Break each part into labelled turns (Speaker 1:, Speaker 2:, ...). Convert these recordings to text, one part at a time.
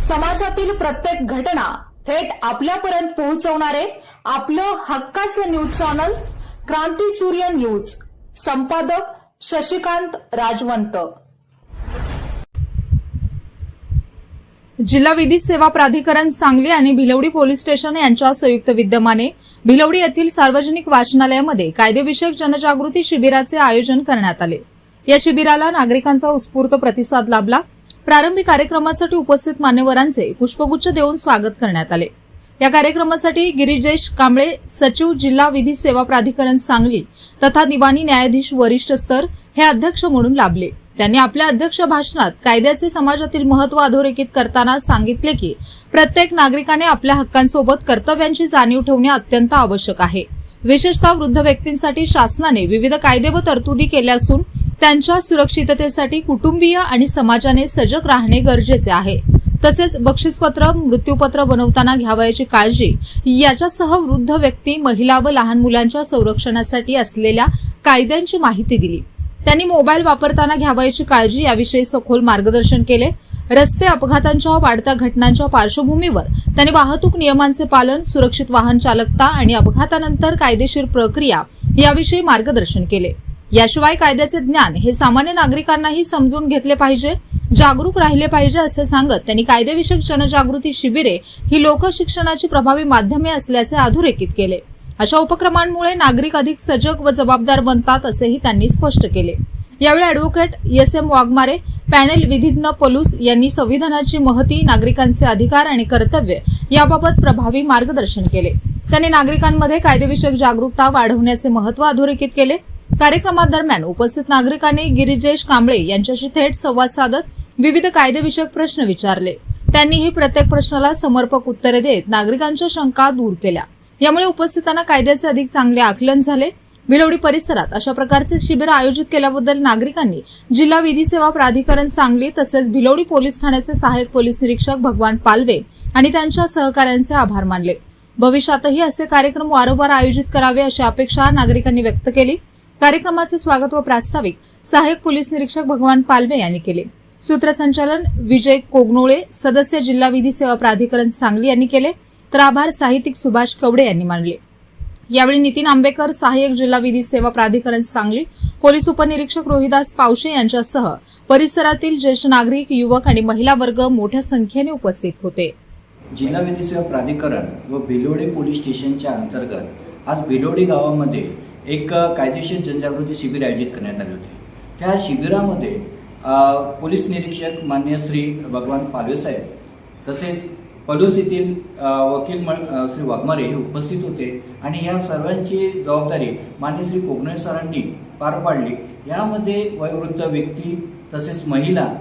Speaker 1: समाजातील प्रत्येक घटना थेट आपल्यापर्यंत पोहोचवणारे आपलं हक्काचं न्यूज चॅनल क्रांती सूर्य न्यूज। संपादक शशिकांत राजवंत।
Speaker 2: जिल्हा विधी सेवा प्राधिकरण सांगली आणि भिलवडी पोलीस स्टेशन यांच्या संयुक्त विद्यमाने भिलवडी येथील सार्वजनिक वाचनालयामध्ये कायदेविषयक जनजागृती शिबिराचे आयोजन करण्यात आले। या शिबिराला नागरिकांचा उत्स्फूर्त प्रतिसाद लाभला। प्रारंभी कार्यक्रमासाठी उपस्थित मान्यवरांचे पुष्पगुच्छ देऊन स्वागत करण्यात आले। या कार्यक्रमासाठी गिरीजेश कांबळे, सचिव जिल्हा विधी सेवा प्राधिकरण सांगली तथा दिवाणी न्यायाधीश वरिष्ठ स्तर हे अध्यक्ष म्हणून लाभले। त्यांनी आपल्या अध्यक्ष भाषणात कायद्याचे समाजातील महत्त्व अधोरेखित करताना सांगितले की प्रत्येक नागरिकाने आपल्या हक्कांसोबत कर्तव्यांची जाणीव ठेवणे अत्यंत आवश्यक आहे। विशेषतः वृद्ध व्यक्तींसाठी शासनाने विविध कायदे व तरतुदी केल्या असून त्यांच्या सुरक्षिततेसाठी कुटुंबीय आणि समाजाने सजग राहणे गरजेचे आहे। तसेच बक्षीसपत्र, मृत्यूपत्र बनवताना घ्यावयाची काळजी याच्यासह वृद्ध व्यक्ती, महिला व लहान मुलांच्या संरक्षणासाठी असलेल्या कायद्यांची माहिती दिली। त्यांनी मोबाईल वापरताना घ्यावयाची काळजी याविषयी सखोल मार्गदर्शन केले। रस्ते अपघातांच्या वाढत्या घटनांच्या पार्श्वभूमीवर त्यांनी वाहतूक नियमांचे पालन, सुरक्षित वाहन चालकता आणि अपघातानंतर कायदेशीर प्रक्रिया याविषयी मार्गदर्शन केले। याशिवाय कायद्याचे ज्ञान हे सामान्य नागरिकांनाही समजून घेतले पाहिजे, जागरूक राहिले पाहिजे असे सांगत त्यांनी कायदेविषयक जनजागृती शिबिरे ही लोकशिक्षणाची प्रभावी माध्यमे असल्याचे अधोरेखित केले। अशा उपक्रमांमुळे नागरिक अधिक सजग व जबाबदार बनतात असेही त्यांनी स्पष्ट केले। यावेळी ॲडव्होकेट SM वाघमारे, पॅनेल विधिज्ञ पलूस यांनी संविधानाची महती, नागरिकांचे अधिकार आणि कर्तव्य याबाबत प्रभावी मार्गदर्शन केले। त्यांनी नागरिकांमध्ये कायदेविषयक जागरूकता वाढवण्याचे महत्त्व अधोरेखित केले। कार्यक्रमादरम्यान उपस्थित नागरिकांनी गिरीजेश कांबळे यांच्याशी थेट संवाद साधत विविध कायदेविषयक प्रश्न विचारले। त्यांनीही प्रत्येक प्रश्नाला समर्पक उत्तरे देत नागरिकांच्या शंका दूर केल्या। यामुळे उपस्थितांना कायद्याचे अधिक चांगले आकलन झाले। भिलवडी परिसरात अशा प्रकारचे शिबिर आयोजित केल्याबद्दल नागरिकांनी जिल्हा विधी सेवा प्राधिकरण सांगली तसेच भिलवडी पोलीस ठाण्याचे सहाय्यक पोलीस निरीक्षक भगवान पालवे आणि त्यांच्या सहकाऱ्यांचे आभार मानले। भविष्यातही असे कार्यक्रम वारंवार आयोजित करावे अशी अपेक्षा नागरिकांनी व्यक्त केली। कार्यक्रमाचे स्वागत व प्रास्ताविक सहाय्यक पोलीस निरीक्षक भगवान पालवे यांनी केले। सूत्रसंचालन विजय कोगनोळे, सदस्य जिल्हा विधी सेवा प्राधिकरण सांगली यांनी केले, तर आभार साहित्यिक सुभाष कवडे यांनी मानले। यावेळी नितीन आंबेकर, सहाय्यक जिल्हा विधी सेवा प्राधिकरण सांगली, पोलीस उपनिरीक्षक रोहिदास पावशे यांच्यासह परिसरातील ज्येष्ठ नागरिक, युवक आणि महिला वर्ग मोठ्या संख्येने उपस्थित होते।
Speaker 3: जिल्हा विधी सेवा प्राधिकरण व भिलवडी पोलीस स्टेशनच्या अंतर्गत आज भिलवडी गावामध्ये एक कायदेशीर जनजागृती शिबिर आयोजित करण्यात आले होते। त्या शिबिरामध्ये पोलीस निरीक्षक मान्य श्री भगवान पालवे साहेब तसेच पलूस येथील वकील श्री वाघमारे हे उपस्थित होते आणि या सर्वांची जबाबदारी मान्य श्री कोगनोळे सरांनी पार पाडली। यामध्ये वयोवृद्ध व्यक्ती तसेच महिला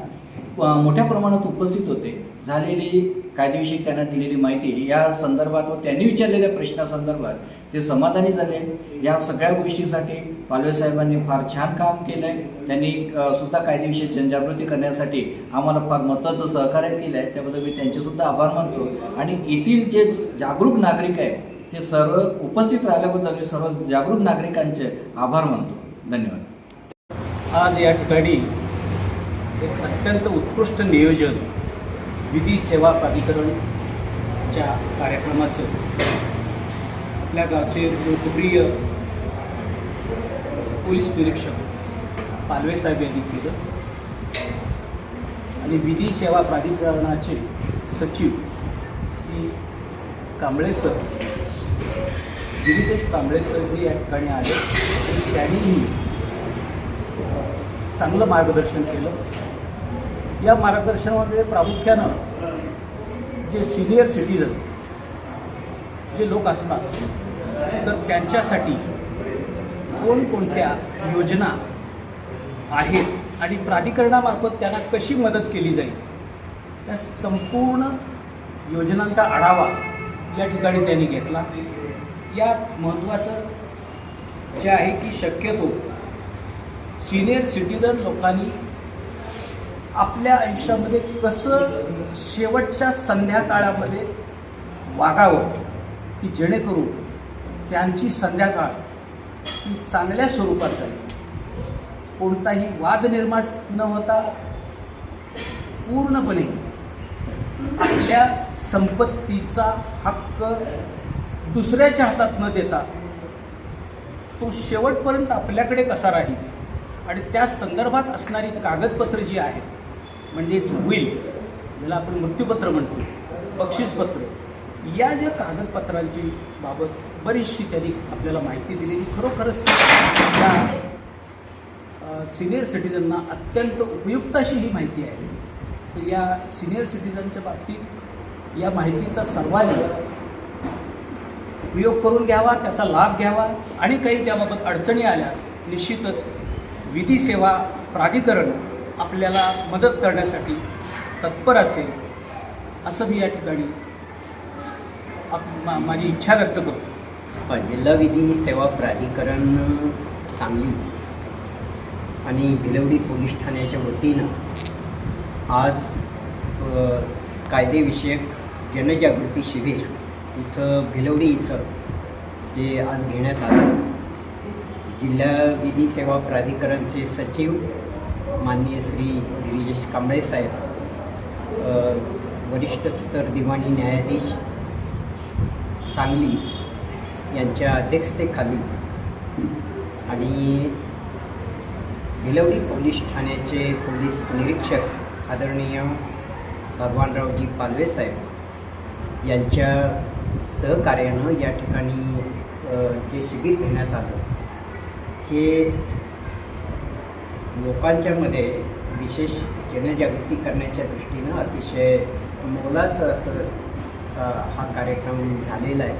Speaker 3: मोठ्या प्रमाणात उपस्थित होते। झालेली कायदेविषयी त्यांना दिलेली माहिती या संदर्भात व त्यांनी विचारलेल्या प्रश्नासंदर्भात ते समाधानी झाले। या सगळ्या गोष्टीसाठी पालवे साहेबांनी फार छान काम केलं आहे। त्यांनी सुद्धा कायदेविषयी जनजागृती करण्यासाठी आम्हाला फार महत्त्वाचं सहकार्य केलं आहे, त्याबद्दल मी त्यांचेसुद्धा आभार मानतो। आणि येथील जे जागरूक नागरिक आहेत ते सर्व उपस्थित राहिल्याबद्दल मी सर्व जागरूक नागरिकांचे आभार मानतो। धन्यवाद।
Speaker 4: आज या ठिकाणी एक अत्यंत उत्कृष्ट नियोजन विधी सेवा प्राधिकरणच्या कार्यक्रमाचं आपल्या गावचे लोकप्रिय पोलीस निरीक्षक पालवे साहेब यांनी केलं आणि विधी सेवा प्राधिकरणाचे सचिव श्री कांबळे सर, गिरीजेश कांबळे सर हे या ठिकाणी आले आणि त्यांनीही चांगलं मार्गदर्शन केलं। या मार्गदर्शनामध्ये प्रामुख्यानं जे सिनियर सिटीजन जे लोक असतात तर त्यांच्यासाठी कोणकोणत्या योजना आहेत आणि प्राधिकरणामार्फत त्यांना कशी मदत केली जाईल या संपूर्ण योजनांचा आढावा या ठिकाणी त्यांनी घेतला। यात महत्त्वाचं जे आहे की शक्यतो सिनियर सिटीजन लोकांनी आपल्या आयुष्यामध्ये कसं शेवटच्या संध्याकाळामध्ये वागावं की जेणेकरून त्यांची संध्याकाळ ही चांगल्या स्वरूपात जाईल, कोणताही वाद निर्माण न होता पूर्णपणे आपल्या संपत्तीचा हक्क दुसऱ्याच्या हातात न देता तो शेवटपर्यंत आपल्याकडे कसा राहील आणि त्या संदर्भात असणारी कागदपत्र जी आहेत म्हणजेच विल, ज्याला आपण मृत्यूपत्र म्हणतो, बक्षीसपत्र, या ज्या कागदपत्रांची बाबत बरीचशी त्यांनी आपल्याला माहिती दिली. खरोखरच त्या सिनियर सिटीजनना अत्यंत उपयुक्त अशी ही माहिती आहे. तर या सिनियर सिटीजनच्या बाबतीत या माहितीचा सर्वांनी उपयोग करून घ्यावा, त्याचा लाभ घ्यावा आणि काही त्याबाबत अडचणी आल्यास निश्चितच विधी सेवा प्राधिकरण आपल्याला मदत करण्यासाठी तत्पर असेल असं मी या ठिकाणी माझी इच्छा व्यक्त करतो.
Speaker 5: जिल्हा विधी सेवा प्राधिकरण सांगली आणि भिलवडी पोलीस ठाण्याच्या वतीनं आज कायदेविषयक जनजागृती शिबिर इथं भिलवडी इथं हे आज घेण्यात आलं. जिल्हा विधी सेवा प्राधिकरणचे सचिव माननीय श्री गिरीश कांबळे साहेब, वरिष्ठ स्तर दिवाणी न्यायाधीश सांगली यांच्या अध्यक्षतेखाली आणि भिलवडी पोलीस ठाण्याचे पोलीस निरीक्षक आदरणीय भगवानरावजी पालवे साहेब यांच्या सहकार्यानं या ठिकाणी जे शिबिर घेण्यात आलं हे लोकांच्यामध्ये विशेष जनजागृती करण्याच्या दृष्टीनं अतिशय मोलाचं असं हा कार्यक्रम झालेला आहे.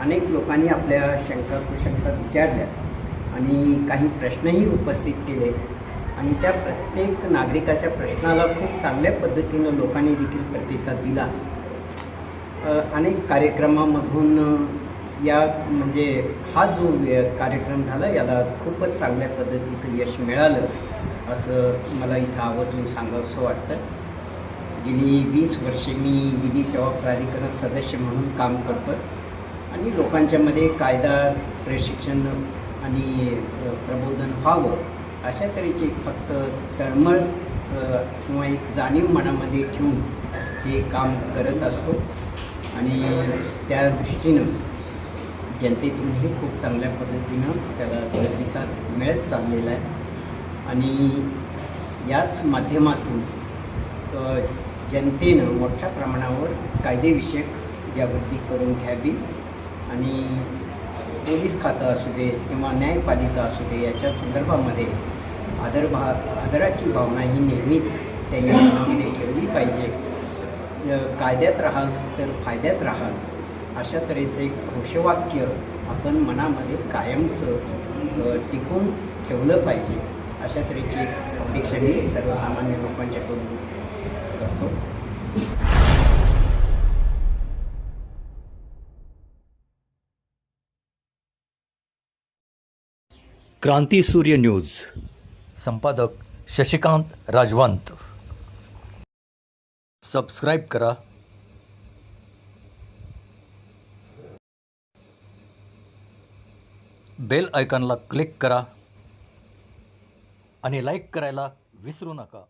Speaker 5: अनेक लोकांनी आपल्या शंका कुशंका विचारल्या आणि काही प्रश्नही उपस्थित केले आणि त्या प्रत्येक नागरिकाच्या प्रश्नाला खूप चांगल्या पद्धतीनं लोकांनी देखील प्रतिसाद दिला. अनेक कार्यक्रमामधून या म्हणजे हा जो कार्यक्रम झाला याला खूपच चांगल्या पद्धतीचं यश मिळालं असं मला इथं आवर्जून सांगावंसं वाटतं. गेली 20 वर्षे मी विधी सेवा प्राधिकरण सदस्य म्हणून काम करतो आणि लोकांच्यामध्ये कायदा प्रशिक्षण आणि प्रबोधन व्हावं अशा तऱ्हेची फक्त तळमळ किंवा एक जाणीव मनामध्ये ठेवून हे काम करत असतो आणि त्या दृष्टीनं जनतेतूनही खूप चांगल्या पद्धतीनं त्याला प्रतिसाद मिळत चाललेला आहे आणि याच माध्यमातून जनतेनं मोठ्या प्रमाणावर कायदेविषयक जागृती करून घ्यावी आणि पोलीस खातं असू दे किंवा न्यायपालिका असू दे याच्या संदर्भामध्ये आदराची भावना ही नेहमीच त्यांच्या मनामध्ये ठेवली पाहिजे. कायद्यात राहाल तर फायद्यात राहाल अशा तऱ्हेचं एक घोषवाक्य आपण मनामध्ये कायमचं टिकून ठेवलं पाहिजे. अशा तऱ्हेची एक अपेक्षा मी सर्वसामान्य लोकांच्याकडून करतो.
Speaker 6: क्रांती सूर्य न्यूज, संपादक शशिकांत राजवंत. सबस्क्राईब करा, बेल आयकॉनला क्लिक करा आणि लाईक करायला विसरू नका.